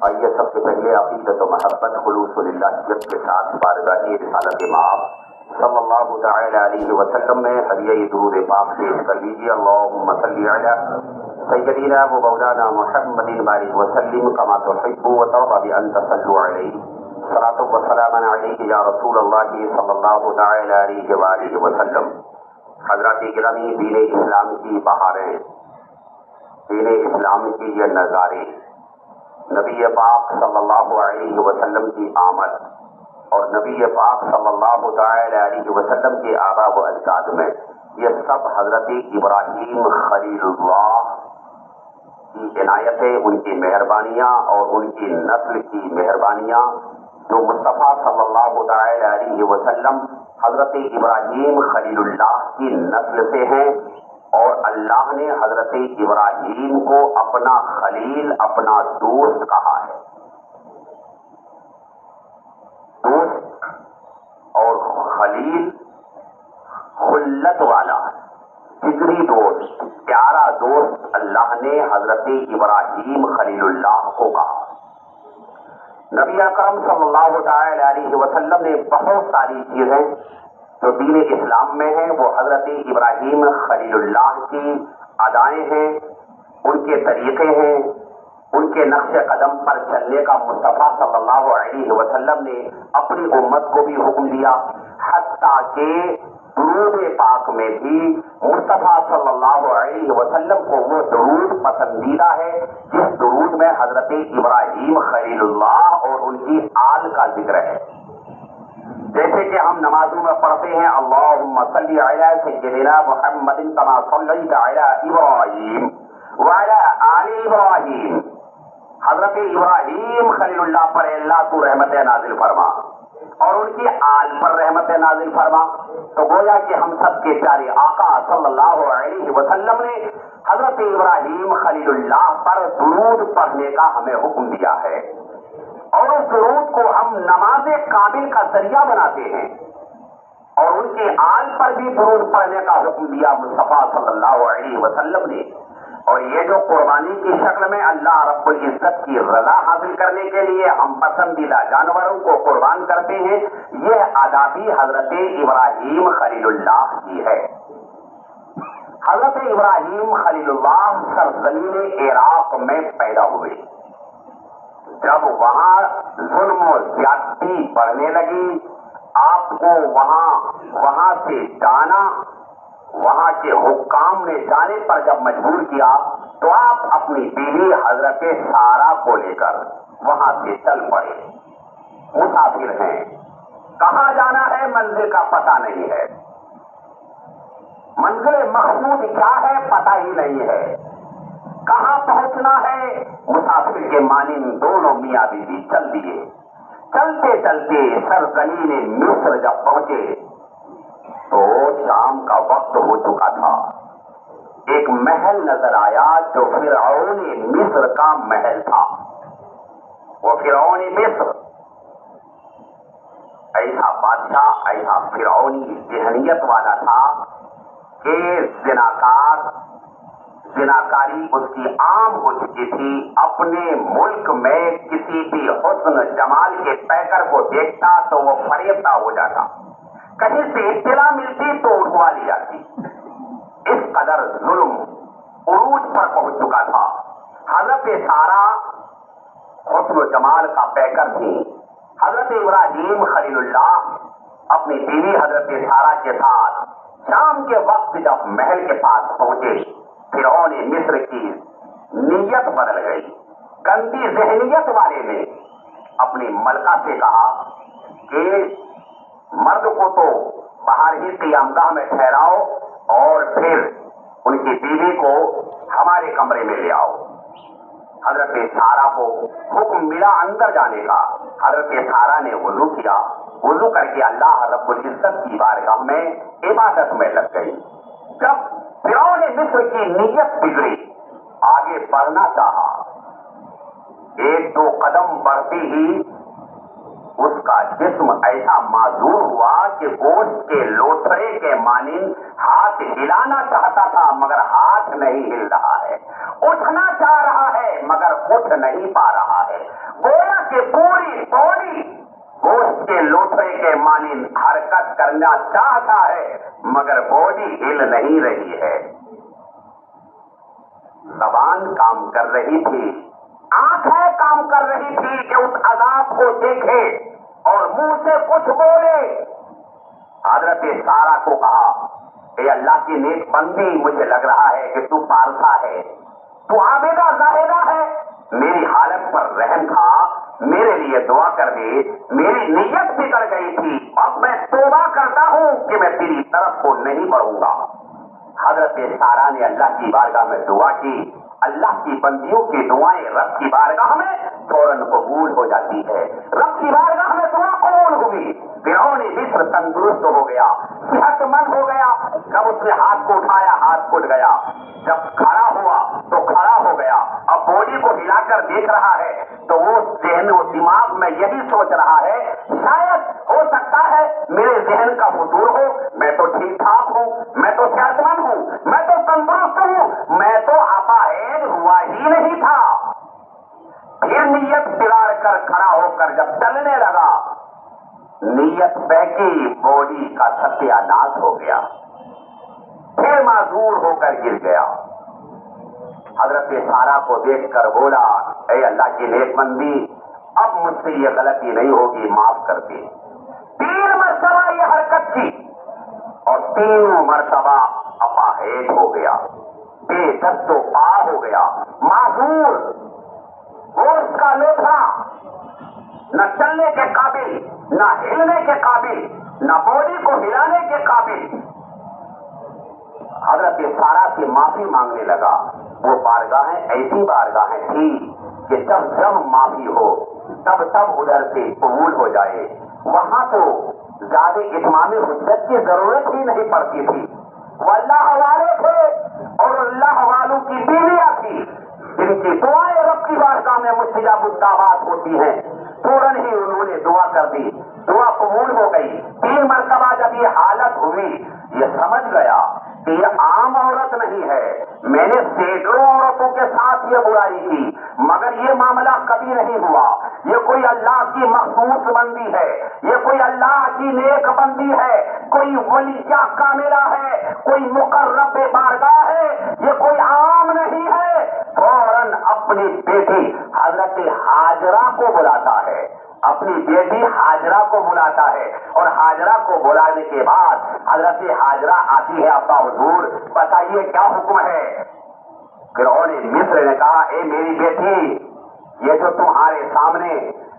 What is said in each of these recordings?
آئیے سب سے پہلے عقیدت و محبت خلوص للہیت کے ساتھ بارگاہ رسالت مآب صلی اللہ تعالی علیہ وسلم میں ہدیہ درود پاک پیش کر لیجیے۔ اللہم صلی علی سیدنا و مولانا محمد بارک وسلم کما تحب وترضى بأن تصلوا علیہ صلاۃ و سلام علیہ یا رسول اللہ صلی اللہ تعالی علیہ وآلہ وسلم۔ حضرات گرامی، دین اسلام کی بہاریں، دین اسلام کی یہ نظارے، نبی پاک صلی اللہ علیہ وسلم کی آمد اور نبی پاک صلی اللہ تعالی علیہ وسلم کے آباء و اجداد میں یہ سب حضرت ابراہیم خلیل اللہ کی عنایتیں، ان کی مہربانیاں اور ان کی نسل کی مہربانیاں، جو مصطفیٰ صلی اللہ تعالی علیہ وسلم حضرت ابراہیم خلیل اللہ کی نسل سے ہیں، اور اللہ نے حضرت ابراہیم کو اپنا خلیل، اپنا دوست کہا ہے۔ دوست اور خلیل خلت والا، جگری دوست، پیارا دوست اللہ نے حضرت ابراہیم خلیل اللہ کو کہا۔ نبی اکرم صلی اللہ تعالی علیہ وسلم نے بہت ساری چیزیں جو دین اسلام میں ہیں وہ حضرت ابراہیم خلیل اللہ کی ادائیں ہیں، ان کے طریقے ہیں، ان کے نقش قدم پر چلنے کا مصطفیٰ صلی اللہ علیہ وسلم نے اپنی امت کو بھی حکم دیا، حتیٰ کہ درود پاک میں بھی مصطفیٰ صلی اللہ علیہ وسلم کو وہ درود پسندیدہ ہے جس درود میں حضرت ابراہیم خلیل اللہ اور ان کی آل کا ذکر ہے۔ جیسے کہ ہم نمازوں میں پڑھتے ہیں اللہم صلی علی سیدنا محمد کما صلیت علی ابراہیم وعلی آل ابراہیم، حضرت ابراہیم خلیل اللہ پر اللہ تو رحمت نازل فرما اور ان کی آل پر رحمت نازل فرما۔ تو گویا کہ ہم سب کے پیارے آقا صلی اللہ علیہ وسلم نے حضرت ابراہیم خلیل اللہ پر درود پڑھنے کا ہمیں حکم دیا ہے، اور اس درود کو ہم نماز کامل کا ذریعہ بناتے ہیں، اور ان کی آل پر بھی درود پڑھنے کا حکم دیا مصطفیٰ صلی اللہ علیہ وسلم نے۔ اور یہ جو قربانی کی شکل میں اللہ رب العزت کی رضا حاصل کرنے کے لیے ہم پسندیدہ جانوروں کو قربان کرتے ہیں، یہ ادا بھی حضرت ابراہیم خلیل اللہ کی ہے۔ حضرت ابراہیم خلیل اللہ سرزمین عراق میں پیدا ہوئے۔ جب وہاں ظلم و زیادتی بڑھنے لگی، آپ کو وہاں سے جانا، وہاں کے حکام نے جانے پر جب مجبور کیا تو آپ اپنی بیوی حضرت سارہ کو لے کر وہاں سے چل پڑے۔ مسافر ہیں، کہاں جانا ہے منزل کا پتہ نہیں ہے، منزل مقصود کیا ہے پتہ ہی نہیں ہے، کہاں پہنچنا ہے مسافر کے مانند دونوں میاں بیوی چل دیے۔ چلتے چلتے سرزمین مصر جب پہنچے تو شام کا وقت ہو چکا تھا۔ ایک محل نظر آیا جو فرعون مصر کا محل تھا۔ وہ فرعون مصر ایسا بادشاہ، ایسا فرعونی ذہنیت والا تھا کہ زناکاری اس کی عام ہو چکی تھی۔ اپنے ملک میں کسی بھی حسن جمال کے پیکر کو دیکھتا تو وہ فریفتہ ہو جاتا، کہیں سے اطلاع ملتی تو اٹھوا لی جاتی۔ اس قدر ظلم عروج پر پہنچ چکا تھا۔ حضرت سارہ حسن و جمال کا پیکر تھی۔ حضرت ابراہیم خلیل اللہ اپنی بیوی حضرت سارہ کے ساتھ شام کے وقت جب محل کے پاس پہنچے، فرعون مصر کی نیت بدل گئی۔ گندی ذہنیت والے نے اپنی ملکہ سے کہا کہ مرد کو تو باہر ہی قیامگاہ میں ٹھہراؤ اور پھر ان کی بیوی کو ہمارے کمرے میں لے آؤ۔ حضرت سارہ کو حکم ملا اندر جانے کا۔ حضرت سارہ نے وضو کیا، وضو کر کے اللہ رب العزت کی بارگاہ میں عبادت میں لگ گئی۔ جب فرعون مصر کی نیت بگڑی، آگے بڑھنا چاہا، ایک دو قدم بڑھتی ہی اس کا جسم ایسا معذور ہوا کہ گوشت کے لوتھڑے کے مانند ہاتھ ہلانا چاہتا تھا مگر ہاتھ نہیں ہل رہا ہے، اٹھنا چاہ رہا ہے مگر اٹھ نہیں پا رہا ہے۔ جسمانی حرکت کرنا چاہتا ہے مگر باڈی ہل نہیں رہی ہے. زبان کام کر رہی تھی, آنکھیں کام کر رہی تھی کہ اس عذاب کو دیکھے اور منہ سے کچھ بولے. حضرت سارہ کو کہا, اے اللہ کی نیک بندی, مجھے لگ رہا ہے کہ تو پارسا ہے, تو عابدہ زاہدہ ہے, میری حالت پر رحم کھا, میرے لیے دعا کر دے, میری نیت بگڑ گئی تھی, اب میں توبہ کرتا ہوں کہ میں تیری طرف کو نہیں بڑھوں گا. حضرت سارہ نے اللہ کی بارگاہ میں دعا کی. اللہ کی بندیوں کی دعائیں رب کی بارگاہ میں فوراً قبول ہو جاتی ہے. رب کی بارگاہ میں دعا قبول ہوئی. فرعون مصر تندرست ہو گیا, صحت مند ہو گیا. جب اس نے ہاتھ کو اٹھایا ہاتھ پھٹ گیا, جب کھڑا ہوا تو کھڑا ہو گیا. اب باڈی کو ہلا کر دیکھ رہا ہے تو وہ ذہن و دماغ میں یہی سوچ رہا ہے, شاید ہو سکتا ہے میرے ذہن کا فطور ہو, میں تو ٹھیک ٹھاک ہوں, میں تو صحت مند ہوں, میں تو تندرست ہوں, میں تو اپاہج ہوا ہی نہیں تھا. پھر نیت بگاڑ کر کھڑا ہو کر جب چلنے لگا, نیت بہکی, باڈی کا ستیہ ناش ہو گیا, پھر معذور ہو کر گر گیا. حضرت سارہ کو دیکھ کر بولا, اے اللہ کی نیک بندی, اب مجھ سے یہ غلطی نہیں ہوگی, معاف کر دے. 3 مرتبہ یہ حرکت کی اور 3 مرتبہ اپاہج ہو گیا, بے دست و پا ہو گیا, معذور, گوشت کا لوتھڑا, نہ چلنے کے قابل, نہ ہلنے کے قابل, نہ باڈی کو ہلانے کے قابل. حضرت سارہ سے معافی مانگنے لگا. وہ بارگاہیں ایسی بارگاہیں تھی کہ جب جب معافی ہو تب تب ادھر سے قبول ہو جائے. وہاں تو زیادہ اتمام حجت کی ضرورت ہی نہیں پڑتی تھی. وہ اللہ والے تھے اور اللہ والوں کی بیویاں تھی جن کی دعائیں رب کی بارگاہ میں مستجاب الدعوات ہوتی ہیں. فوراً ہی انہوں نے دعا کر دی, دعا قبول ہو گئی. 3 مرتبہ جب یہ حالت ہوئی, یہ سمجھ گیا کہ یہ عام عورت نہیں ہے. میں نے سینکڑوں عورتوں کے ساتھ یہ برائی کی مگر یہ معاملہ کبھی نہیں ہوا. یہ کوئی اللہ کی مخصوص بندی ہے, یہ کوئی اللہ کی نیک بندی ہے, کوئی ولیہ کاملہ ہے, کوئی مقرب بارگاہ ہے, یہ کوئی عام نہیں ہے. فوراً اپنی بیٹی حضرت ہاجرہ کو بلاتا ہے, اپنی بیٹی ہاجرہ کو بلاتا ہے, اور ہاجرہ کو بلانے کے بعد حضرت ہاجرہ آتی ہے, ابا حضور بتائیے کیا حکم ہے. فرعون مصر نے کہا, اے میری بیٹی, یہ جو تمہارے سامنے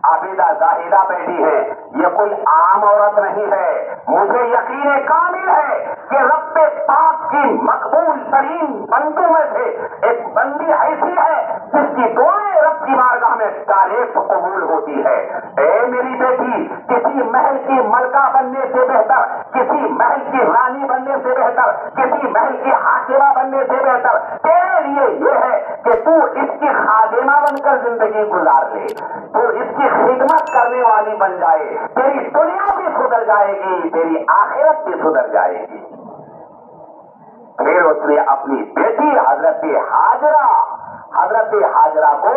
عابدہ زاہدہ بیٹی ہے یہ کوئی عام عورت نہیں ہے. مجھے یقین کامل ہے کہ رب پاک کی مقبول ترین بندوں میں سے ایک بندی ایسی ہے جس کی دعائیں رب کی بارگاہ میں ڈائریکٹ قبول ہوتی ہے. اے میری بیٹی, کسی محل کی ملکہ بننے سے بہتر, کسی محل کی رانی بننے سے بہتر, کسی محل کی حاکمہ بننے سے بہتر تیرے لیے یہ ہے کہ تو اس کی خادمہ بن کر زندگی گزار لے, تو اس کی خدمت کرنے والی بن جائے. تیری دنیا بھی سدھر جائے گی, تیری آخرت بھی سدھر جائے گی. پھر اس نے اپنی بیٹی حضرت ہاجرہ کو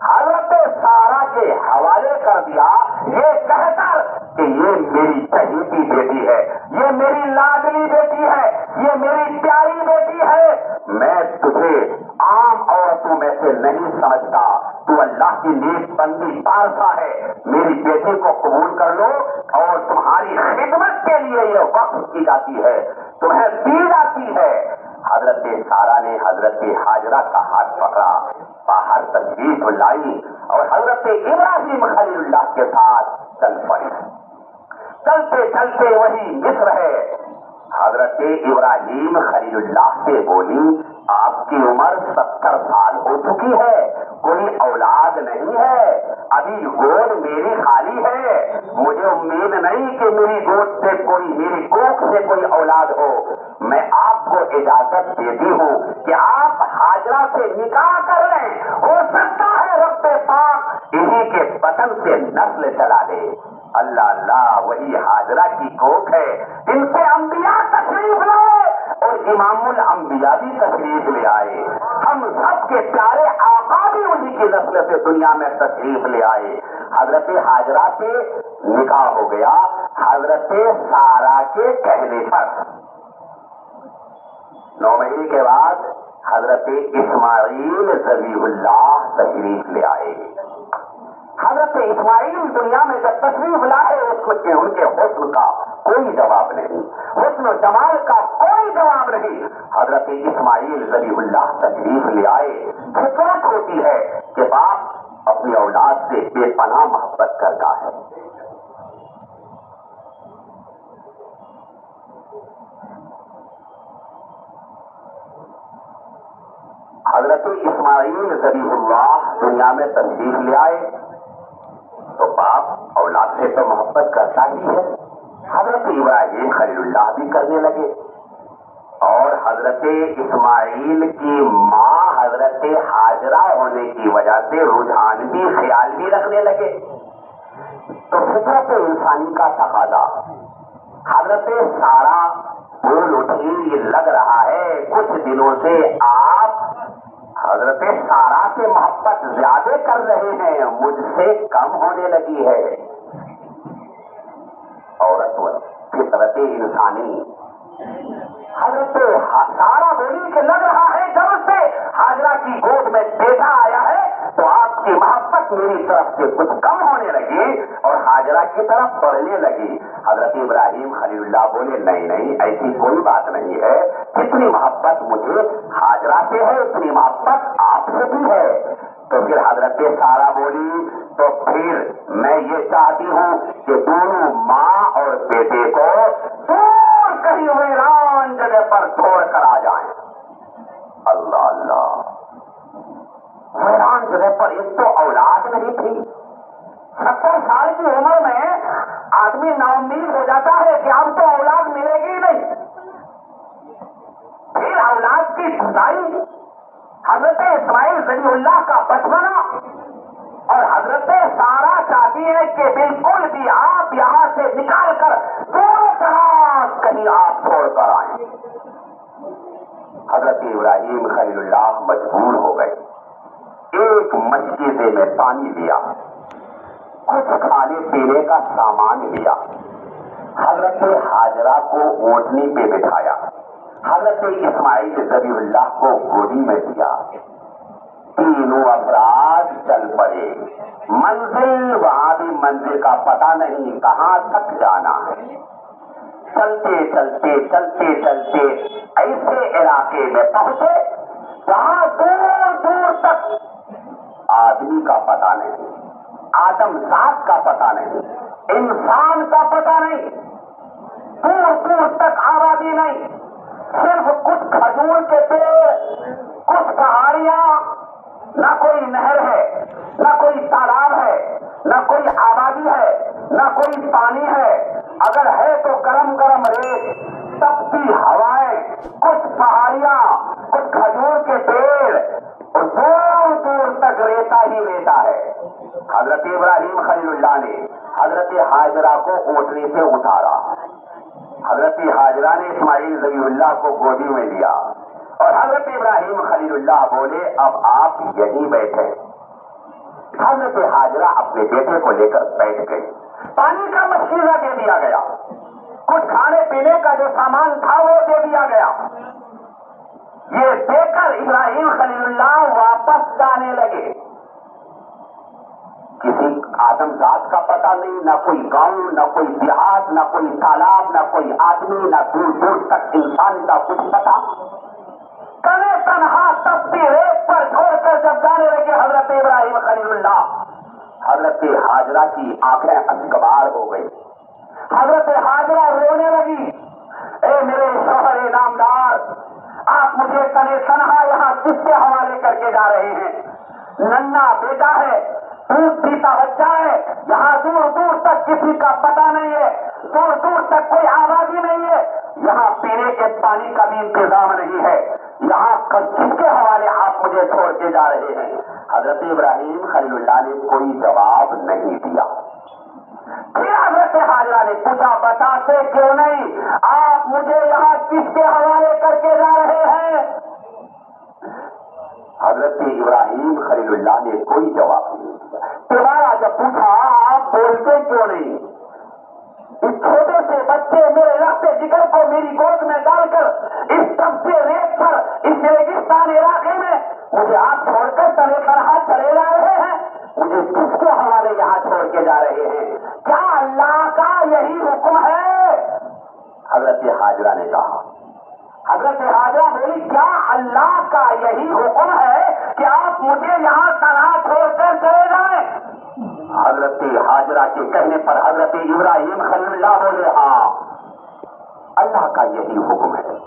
حضرت سارہ کے حوالے کر دیا, یہ کہہ کر کہ یہ میری چہیتی بیٹی ہے, یہ میری لاڈلی بیٹی ہے, یہ میری پیاری بیٹی ہے. میں تجھے عام عورتوں میں سے نہیں سمجھتا, تو اللہ کی نیک بندی پارسا ہے. میری بیٹی کو قبول کر لو اور تمہاری خدمت کے لیے یہ وقف کی جاتی ہے, تمہیں دی جاتی ہے. حضرت سارہ نے حضرت ہاجرہ کا ہاتھ پکڑا, باہر تشریف لائی اور حضرت ابراہیم خلیل اللہ کے ساتھ چل پڑی. چلتے چلتے وہی مصر ہے. حضرت ابراہیم خلیل اللہ سے بولی, آپ کی عمر 70 سال ہو چکی ہے, کوئی اولاد نہیں ہے, ابھی گود میری خالی ہے, مجھے امید نہیں کہ میری گود سے کوئی, میری کوکھ سے کوئی اولاد ہو. میں آپ کو اجازت دیتی ہوں کہ آپ ہاجرہ سے نکاح کر لیں, ہو سکتا ہے رب پاک انہی کے بطن سے نسل چلا دے. اللہ اللہ, وہی ہاجرہ کی کوکھ ہے جن سے انبیاء تشریف لائے اور امام الانبیاء بھی تشریف لے آئے. ہم سب کے پیارے آقا بھی انہی کی نسل سے دنیا میں تشریف لے آئے. حضرت حاجرہ سے نکاح ہو گیا حضرت سارا کے کہنے پر. 9 مہینے کے بعد حضرت اسماعیل ذبیح اللہ تشریف لے آئے. حضرت اسماعیل دنیا میں جب تشریف لائے ان کے حسن کا کوئی جواب نہیں, حسن و جمال کا کوئی جواب نہیں. حضرت اسماعیل ذبیح اللہ تشریف لے آئے. فطرت ہوتی ہے کہ باپ اپنی اولاد سے بے پناہ محبت کرتا ہے. حضرت اسماعیل ذبیح اللہ دنیا میں تشریف لے آئے تو باپ اولاد سے تو محبت کرتا ہی ہے. حضرت ابراہیم خلیل اللہ بھی کرنے لگے اور حضرت اسماعیل کی ماں حضرت حاجرہ ہونے کی وجہ سے رجحان بھی خیال بھی رکھنے لگے. تو فطرت انسانی کا تقاضا. حضرت سارا بول اٹھی, لگ رہا ہے کچھ دنوں سے آپ حضرت سارا سے محبت زیادہ کر رہے ہیں, مجھ سے کم ہونے لگی ہے. عورت فطرت انسانی. حضرت سارا بولی کہ لگ رہا ہے جب سے حاجرہ کی گود میں بیٹا آیا ہے تو آپ کی محبت میری طرف سے کچھ کم ہونے لگی اور حاجرہ کی طرف بڑھنے لگی. حضرت ابراہیم خلیل اللہ بولے نہیں نہیں ایسی کوئی بات نہیں ہے, جتنی محبت مجھے حاجرہ سے ہے اتنی محبت آپ سے بھی ہے. تو پھر حضرت سارا بولی تو پھر میں یہ چاہتی ہوں کہ دونوں ماں اور بیٹے کو دور کہیں ویران جگہ پر چھوڑ کر آ جائیں. اللہ اللہ, ویران جگہ پر ایک تو اولاد نہیں تھی. 70 سال کی عمر میں آدمی نا امید ہو جاتا ہے کہ اب تو اولاد ملے گی نہیں. پھر اولاد کی خدائی, حضرت اسماعیل ذبیح اللہ کا بچپنا اور حضرت سارا چاہتی ہے کہ بالکل بھی آپ یہاں سے نکال کر دونوں طرف کہیں آپ چھوڑ کر آئیں. حضرت ابراہیم خلیل اللہ مجبور ہو گئے. ایک مشکیزے میں پانی لیا, کچھ کھانے پینے کا سامان لیا, حضرت حاجرہ کو اونٹنی پہ بٹھایا, حضرت اسماعیل ذبیح اللہ کو گودی میں دیا. تینوں افراد چل پڑے. منزل وہاں بھی منزل کا پتہ نہیں کہاں تک جانا ہے. چلتے چلتے چلتے چلتے ایسے علاقے میں پہنچے جہاں دور دور تک آدمی کا پتہ نہیں, آدم ذات کا پتہ نہیں, انسان کا پتہ نہیں, دور دور تک آبادی نہیں, صرف کچھ کھجور کے پیڑ, کچھ پہاڑیاں, نہ کوئی نہر ہے, نہ کوئی تالاب ہے, نہ کوئی آبادی ہے, نہ کوئی پانی ہے. اگر ہے تو گرم گرم ریت, تپتی ہوائیں, کچھ پہاڑیاں, کچھ کھجور کے پیڑ اور دور دور تک ریتا ہی ریتا ہے. حضرت ابراہیم خلیل اللہ نے حضرت حاجرہ کو اونٹنی سے اتارا. حضرت حاجرہ نے اسماعیل ذبیح اللہ کو گودی میں لیا اور حضرت ابراہیم خلیل اللہ بولے اب آپ یہیں بیٹھے. حضرت حاجرہ اپنے بیٹے کو لے کر بیٹھ گئی. پانی کا مشکلہ دے دیا گیا, کچھ کھانے پینے کا جو سامان تھا وہ دے دیا گیا. یہ دیکھ کر ابراہیم خلیل اللہ واپس جانے لگے. کسی آدم ذات کا پتہ نہیں, نہ کوئی گاؤں, نہ کوئی دیہات, نہ کوئی تالاب, نہ کوئی آدمی, نہ دور دور تک انسان کا کچھ پتہ. کنے تنہا تپتی ریت پر چھوڑ کر جب جانے لگے حضرت ابراہیم خلیل اللہ, حضرت حاجرہ کی آنکھیں اشکبار ہو گئی. حضرت حاجرہ رونے لگی, اے میرے شوہر نامدار, آپ مجھے کنے تنہا یہاں کس کے حوالے کر کے جا رہے ہیں؟ ننھا بیٹا ہے, دودھ پیتا بچہ ہے, یہاں دور دور تک کسی کا پتہ نہیں ہے, دور دور تک کوئی آبادی نہیں ہے, یہاں پینے کے پانی کا بھی انتظام نہیں ہے, یہاں کس کے حوالے آپ مجھے چھوڑ کے جا رہے ہیں؟ حضرت ابراہیم خلیل اللہ نے کوئی جواب نہیں دیا. پھر حضرت حاجرہ نے پوچھا بتاتے کیوں نہیں, آپ مجھے یہاں کس کے حوالے کر کے جا رہے ہیں؟ حضرت ابراہیم خلیل اللہ نے کوئی جواب نہیں دیا. تمہارا جب پوچھا آپ بولتے کیوں نہیں؟ اس چھوٹے سے بچے میرے رخت جگر کو میری گود میں ڈال کر اس سب سے ریت پر اس ریگستان علاقے میں مجھے آپ چھوڑ کر تلے پر ہاتھ چلے جا رہے ہیں. مجھے کس کے حوالے یہاں چھوڑ کے جا رہے ہیں؟ کیا اللہ کا یہی حکم ہے؟ حضرت حاجرہ نے کہا. حضرت حاجرہ بولی کیا اللہ کا یہی حکم ہے کہ آپ مجھے یہاں تنہا چھوڑ کر چلے جائیں؟ حضرت حاجرہ کے کہنے پر حضرت ابراہیم خلیل اللہ بولے ہاں اللہ کا یہی حکم ہے.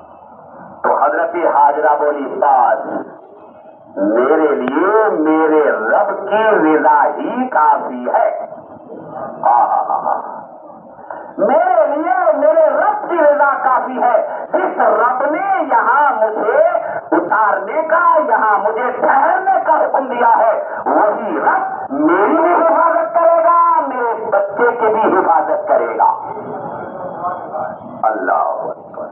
تو حضرت حاجرہ بولی بس میرے لیے میرے رب کی رضا ہی کافی ہے. میرے لیے میرے رب کی رضا کافی ہے. جس رب نے یہاں مجھے اتارنے کا یہاں مجھے ٹھہرنے کا حکم دیا ہے وہی رب میری بھی حفاظت کرے گا میرے بچے کی بھی حفاظت کرے گا. اللہ اکبر.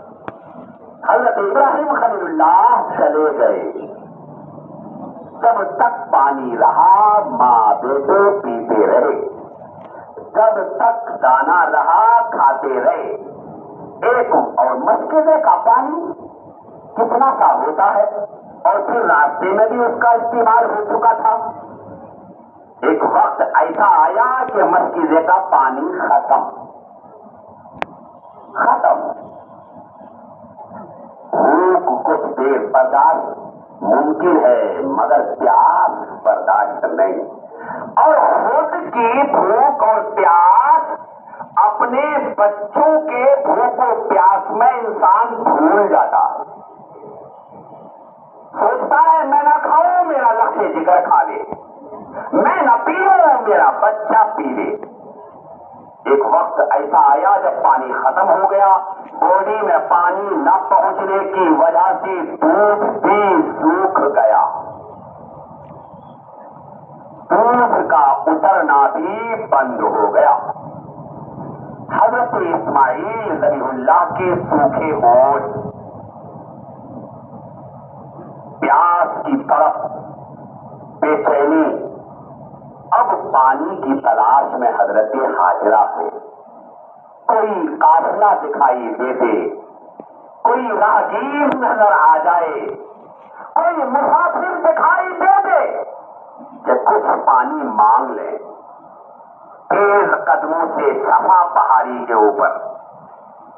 حضرت ابراہیم خلیل اللہ چلے گئے. جب تک پانی رہا ماں بیٹے پیتے رہے. جب تک دانا رہا کھاتے رہے. ایک اور مشکلے کا پانی کتنا سا ہوتا ہے اور پھر راستے میں بھی اس کا استعمال ہو چکا تھا. ایک وقت ایسا آیا کہ مشکلے کا پانی ختم. بھوک کچھ دیر برداشت ممکن ہے مگر پیاس برداشت نہیں. اور خود کی بھوک اور پیاس اپنے بچوں کے بھوک و پیاس میں انسان بھول جاتا ہے. سوچتا ہے میں نہ کھاؤں میرا لقش جگر کھا لے, میں نہ پیوں میرا بچہ پی لے. ایک وقت ایسا آیا جب پانی ختم ہو گیا. باڈی میں پانی نہ پہنچنے کی وجہ سے دودھ بھی سوکھ گیا. دودھ کا اترنا بھی بند ہو گیا. حضرت اسماعیل ذبیح اللہ کے سوکھے ہونٹ پیاس کی طرف بے چینی. اب پانی کی تلاش میں حضرت حاجرہ ہے. کوئی قافلہ دکھائی دے دے, کوئی راہگیر نظر آ جائے, کوئی مسافر دکھائی دے دے کہ کچھ پانی مانگ لے. تیز قدموں سے صفا پہاڑی کے اوپر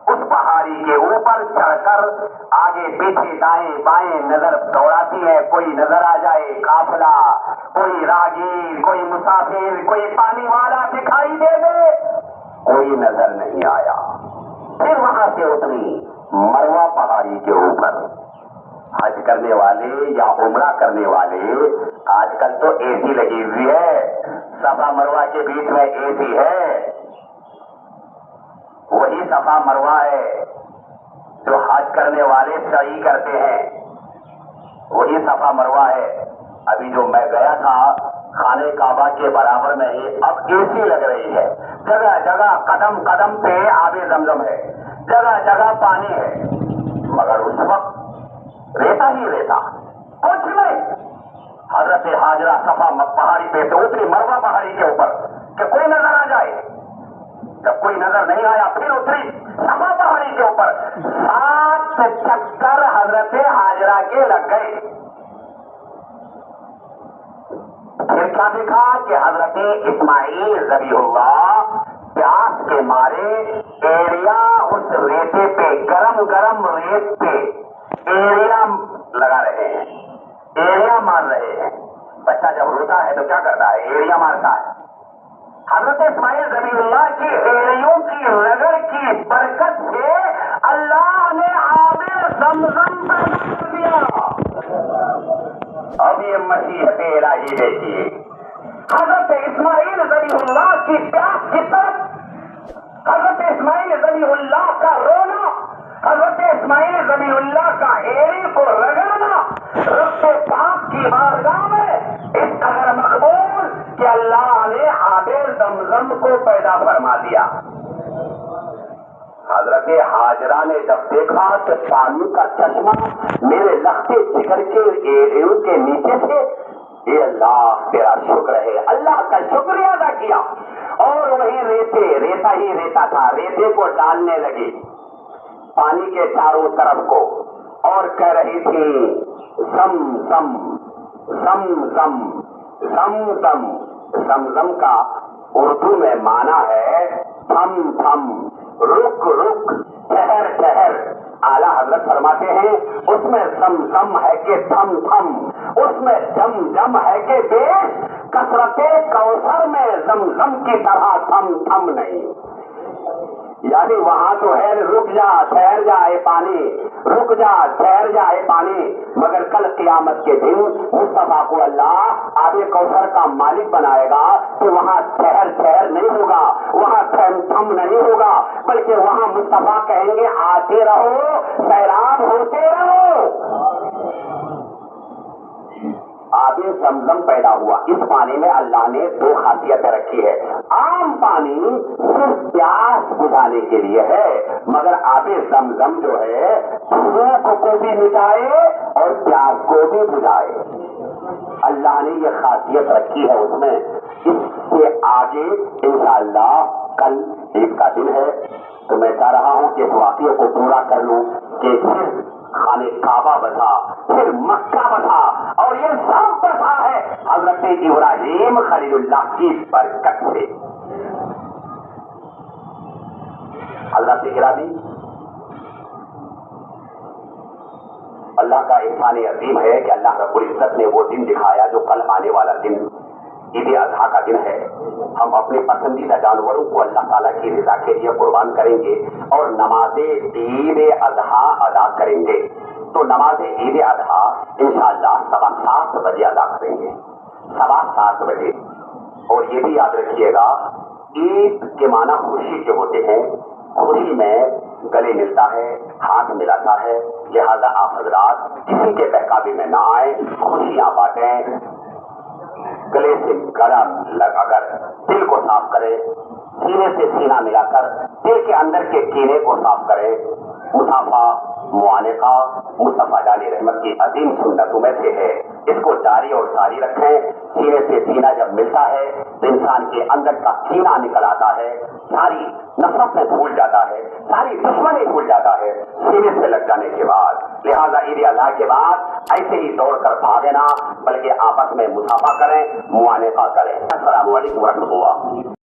اس پہاڑی کے اوپر چڑھ کر آگے پیچھے دائیں بائیں نظر دوڑاتی ہے. کوئی نظر آ جائے قافلہ, کوئی راہگیر, کوئی مسافر, کوئی پانی والا دکھائی دے دے. کوئی نظر نہیں آیا. پھر وہاں سے اتری مروہ پہاڑی کے اوپر. حج کرنے والے یا عمرہ کرنے والے آج کل تو اے سی لگی ہوئی ہے. صفا مروہ کے بیچ میں اے سی ہے. وہی صفا مروہ ہے جو حج کرنے والے سعی کرتے ہیں. وہی صفا مروہ ہے. ابھی جو میں گیا تھا خانے کعبہ کے برابر میں ہی اب اے سی لگ رہی ہے. جگہ جگہ قدم قدم پہ آب زمزم ہے, جگہ جگہ پانی ہے. مگر اس وقت ریتا ہی ریتا, کچھ نہیں. حضرت حاجرہ صفا پہاڑی پہ سے اتری مروہ پہاڑی کے اوپر کہ کوئی نظر آ جائے. جب کوئی نظر نہیں آیا پھر اتری صفا پہاڑی کے اوپر. 7 چکر حضرت حاجرہ کے لگ گئے. پھر کیا دیکھا کہ حضرت اسماعیل ذبیح اللہ پیاس کے مارے ایریا اس ریتے پہ گرم گرم ریت پہ ایریا لگا رہے ہیں, ایریا مار رہے ہیں. بچہ جب روتا ہے تو کیا کرتا ہے؟ ایریا مارتا ہے. حضرت اسماعیل ذبیح اللہ کی ایڑیوں کی رگڑ کی برکت سے اللہ نے آب زمزم پیدا کر دیا. اب یہ مسیحت الہی دیکھیے. حضرت اسماعیل ذبیح اللہ کی پیاس کی طرف, حضرت اسماعیل ذبیح اللہ کا رونا, حضرت اسماعیل ذبیح اللہ کا ایڑی کو رگڑنا رب پاک کی بارگاہ میں اس قدر مقبول کہ اللہ نے آب زمزم کو پیدا فرما دیا. حضرت حاجرہ نے جب دیکھا کہ پانی کا چشمہ میرے لختے جگر کے ایڑیوں کے نیچے سے، اے اللہ تیرا شکر ہے، اللہ کا شکریہ ادا کیا، اور وہی ریتا ہی ریتا تھا، ریتے کو ڈالنے لگی پانی کے چاروں طرف کو، اور کہہ رہی تھی زم زم زم زم زم زم۔ زمزم کا اردو میں معنی ہے تھم تھم، رک رک، ٹھہر ٹھہر۔ اعلیٰ حضرت فرماتے ہیں اس میں زمزم ہے کہ تھم تھم، اس میں جم جم ہے کہ بیش، کثرت کوثر میں زمزم کی طرح تھم تھم نہیں۔ یعنی وہاں تو ہے رک جا ٹھہر جا اے پانی، رک جا ٹھہر جا اے پانی، مگر کل قیامت کے دن مصطفیٰ کو اللہ آب کوثر کا مالک بنائے گا تو وہاں ٹھہر ٹھہر نہیں ہوگا، وہاں تھم تھم نہیں ہوگا، بلکہ وہاں مصطفیٰ کہیں گے آتے رہو، سیراب ہوتے رہو۔ آب زمزم پیدا ہوا، اس پانی میں اللہ نے دو خاصیتیں رکھی ہے۔ عام پانی صرف پیاس بجھانے کے لیے ہے، مگر آب زمزم جو ہے بھوک کو بھی مٹائے اور پیاس کو بھی بجھائے، اللہ نے یہ خاصیت رکھی ہے اس میں۔ اس سے آگے انشاءاللہ کل عید کا دن ہے تو میں چاہ رہا ہوں کہ اس واقعے کو پورا کر لوں کہ پھر خانہ کعبہ بسا، پھر مکہ بسا، اور یہ سب بسا ہے حضرت ابراہیم خلیل اللہ کی برکت سے۔ حضرت گرامی، اللہ کا احسان عظیم ہے کہ اللہ رب العزت نے وہ دن دکھایا جو کل آنے والا دن عید اضحیٰ کا دن ہے۔ ہم اپنے پسندیدہ جانوروں کو اللہ تعالیٰ کی رضا کے لیے قربان کریں گے اور نماز عید اضحیٰ ادا کریں گے۔ تو نماز عید اضحیٰ انشاءاللہ 7:15 بجے ادا کریں گے، 7:15 بجے۔ اور یہ بھی یاد رکھیے گا عید کے معنی خوشی کے ہوتے ہیں، خوشی میں گلے ملتا ہے، ہاتھ ملاتا ہے، لہذا آپ حضرات کسی کے بہکاوے میں نہ آئیں، خوشیاں بانٹیں، گلے سے گلا لگا کر دل کو صاف کرے، سینے سے سینہ ملا کر دل کے اندر کے کینے کو صاف کرے۔ مصافحہ معانقہ مصطفیٰ جان رحمت کی عظیم سنتوں میں سے ہے، اس کو جاری اور ساری رکھیں۔ سینے سے سینہ جب ملتا ہے تو انسان کے اندر کا کینہ نکل آتا ہے، ساری نفرت میں بھول جاتا ہے، ساری دشمنی بھول جاتا ہے سینے سے لگ جانے کے بعد۔ لہذا عید اضحیٰ کے بعد ایسے ہی دوڑ کر بھاگے نہ، بلکہ آپس میں مصافحہ کریں، معانقہ کریں۔ السلام علیکم ورحمۃ اللہ۔